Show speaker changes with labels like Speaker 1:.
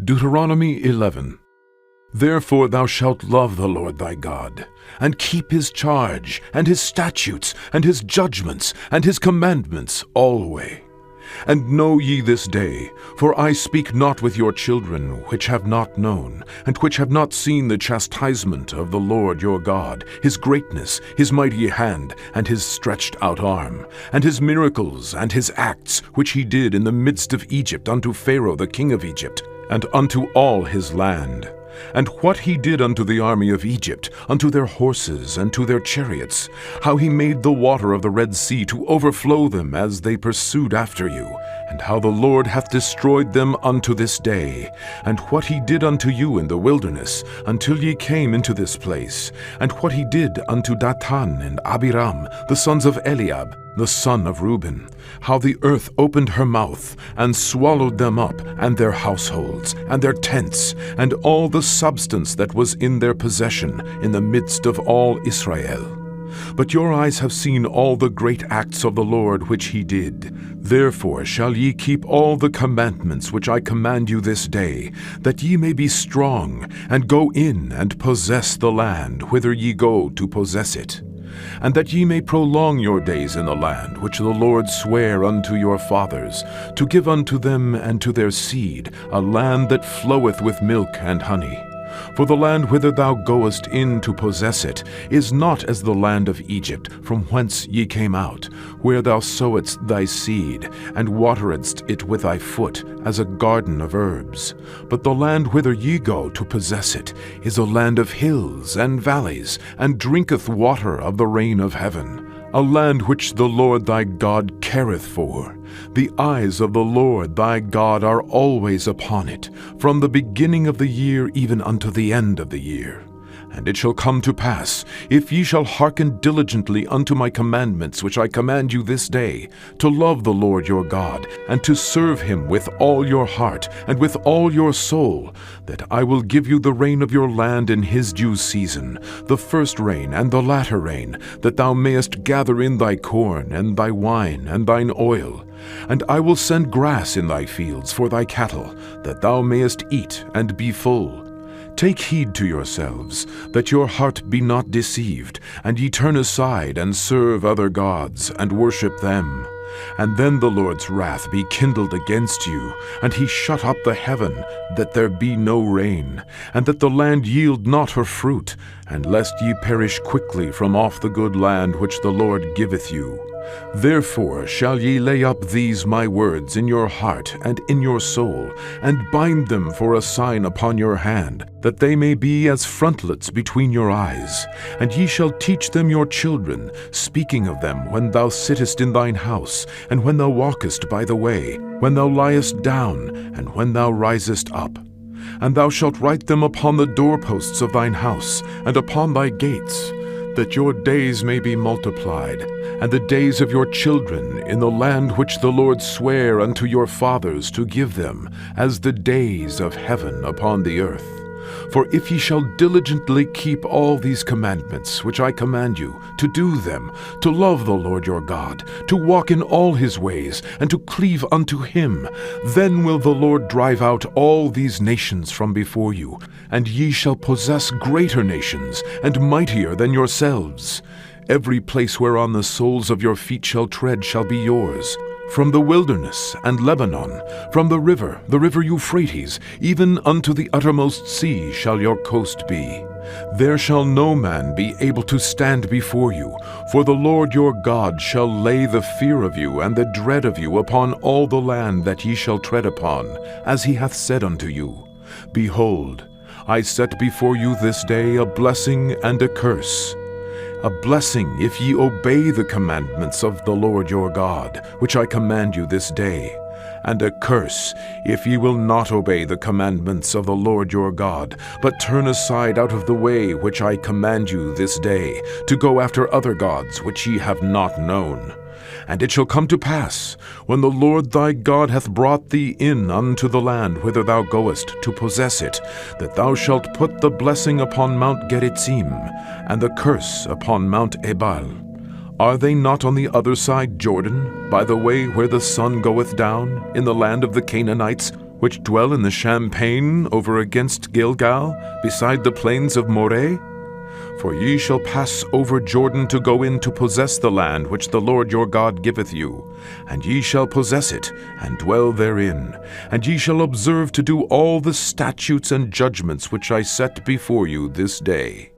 Speaker 1: Deuteronomy 11. Therefore thou shalt love the Lord thy God, and keep his charge, and his statutes, and his judgments, and his commandments alway. And know ye this day, for I speak not with your children which have not known, and which have not seen the chastisement of the Lord your God, his greatness, his mighty hand, and his stretched out arm, and his miracles, and his acts, which he did in the midst of Egypt unto Pharaoh the king of Egypt, and unto all his land. And what he did unto the army of Egypt, unto their horses, and to their chariots, how he made the water of the Red Sea to overflow them as they pursued after you, and how the Lord hath destroyed them unto this day, and what he did unto you in the wilderness, until ye came into this place, and what he did unto Dathan and Abiram, the sons of Eliab, the son of Reuben, how the earth opened her mouth, and swallowed them up, and their households, and their tents, and all the substance that was in their possession, in the midst of all Israel. But your eyes have seen all the great acts of the Lord which he did. Therefore shall ye keep all the commandments which I command you this day, that ye may be strong, and go in and possess the land whither ye go to possess it, and that ye may prolong your days in the land which the Lord sware unto your fathers, to give unto them and to their seed a land that floweth with milk and honey. For the land whither thou goest in to possess it is not as the land of Egypt, from whence ye came out, where thou sowedst thy seed, and wateredst it with thy foot, as a garden of herbs. But the land whither ye go to possess it is a land of hills and valleys, and drinketh water of the rain of heaven, a land which the Lord thy God careth for. The eyes of the Lord thy God are always upon it, from the beginning of the year even unto the end of the year. And it shall come to pass, if ye shall hearken diligently unto my commandments which I command you this day, to love the Lord your God, and to serve him with all your heart and with all your soul, that I will give you the rain of your land in his due season, the first rain and the latter rain, that thou mayest gather in thy corn, and thy wine, and thine oil. And I will send grass in thy fields for thy cattle, that thou mayest eat and be full. Take heed to yourselves, that your heart be not deceived, and ye turn aside and serve other gods, and worship them. And then the Lord's wrath be kindled against you, and he shut up the heaven, that there be no rain, and that the land yield not her fruit, and lest ye perish quickly from off the good land which the Lord giveth you. Therefore shall ye lay up these my words in your heart and in your soul, and bind them for a sign upon your hand, that they may be as frontlets between your eyes. And ye shall teach them your children, speaking of them when thou sittest in thine house, and when thou walkest by the way, when thou liest down, and when thou risest up. And thou shalt write them upon the doorposts of thine house, and upon thy gates, that your days may be multiplied, and the days of your children in the land which the Lord sware unto your fathers to give them, as the days of heaven upon the earth. For if ye shall diligently keep all these commandments which I command you, to do them, to love the Lord your God, to walk in all his ways, and to cleave unto him, then will the Lord drive out all these nations from before you, and ye shall possess greater nations, and mightier than yourselves. Every place whereon the soles of your feet shall tread shall be yours. From the wilderness and Lebanon, from the river Euphrates, even unto the uttermost sea shall your coast be. There shall no man be able to stand before you, for the Lord your God shall lay the fear of you and the dread of you upon all the land that ye shall tread upon, as he hath said unto you. Behold, I set before you this day a blessing and a curse. A blessing if ye obey the commandments of the Lord your God, which I command you this day, and a curse if ye will not obey the commandments of the Lord your God, but turn aside out of the way which I command you this day, to go after other gods which ye have not known. And it shall come to pass, when the Lord thy God hath brought thee in unto the land whither thou goest to possess it, that thou shalt put the blessing upon Mount Gerizzim, and the curse upon Mount Ebal. Are they not on the other side Jordan, by the way where the sun goeth down, in the land of the Canaanites, which dwell in the champaign over against Gilgal, beside the plains of Moreh? For ye shall pass over Jordan to go in to possess the land which the Lord your God giveth you, and ye shall possess it, and dwell therein, and ye shall observe to do all the statutes and judgments which I set before you this day.